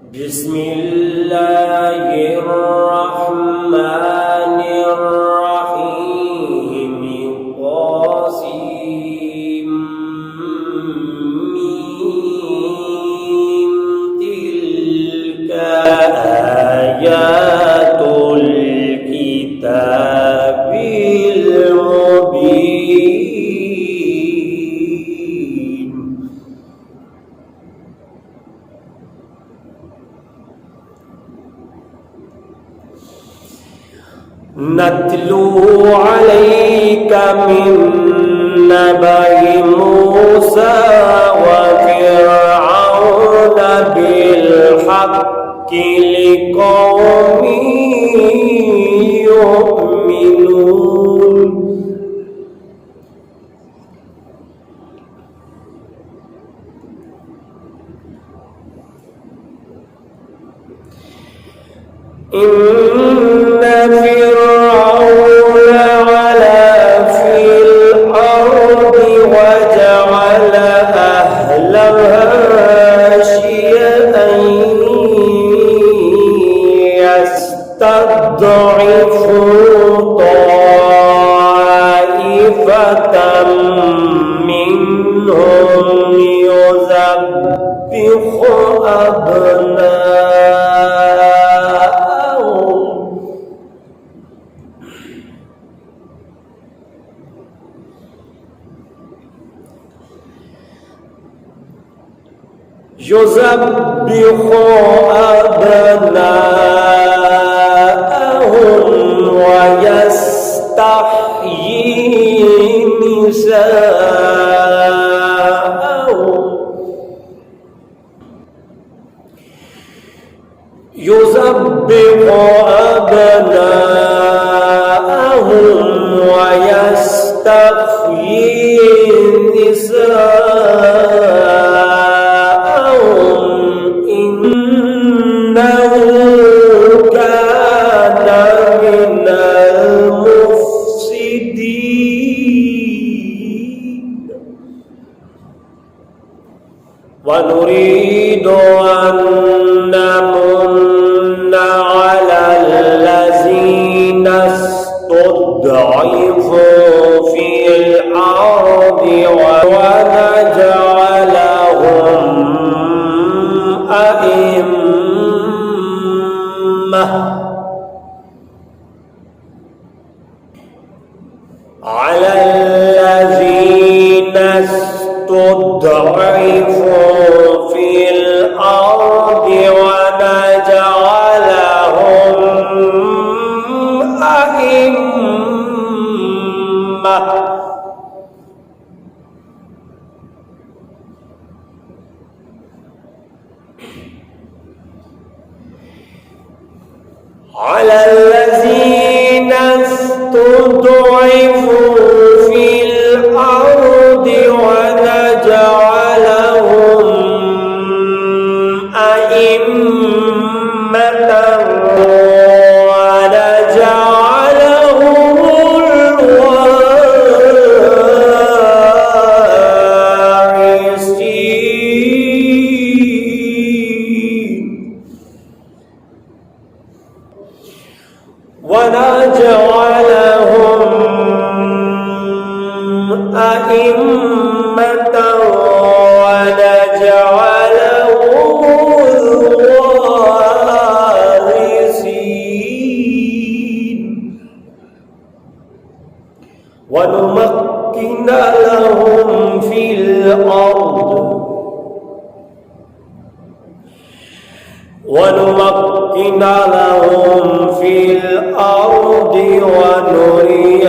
بسم الله الرحمن الرحيم قاسم تلك آيات الكتاب المبين نتلو عليك من نبأ موسى وفرعون بالحق لقوم يؤمنون إن فرعون علا في الأرض وجعل أهلها شيعا يستضعف طائفة منهم يذبح أبناءهم ويستحيي نساءهم يذبح أبناءهم ويستحيي نساءهم إنه كان من المفسدين ونريد أن نمن على الذين استضعفوا في الأرض ونجعلهم أئمة على الذين استضعفوا في الأرض ونجعلهم أئمة على الذين استضعفوا في الأرض ونجعلهم أئمة ونجعلهم الوارثين ونجعلهم أئمة ونجعلهم الوارثين ونمكن لهم في الأرض ونري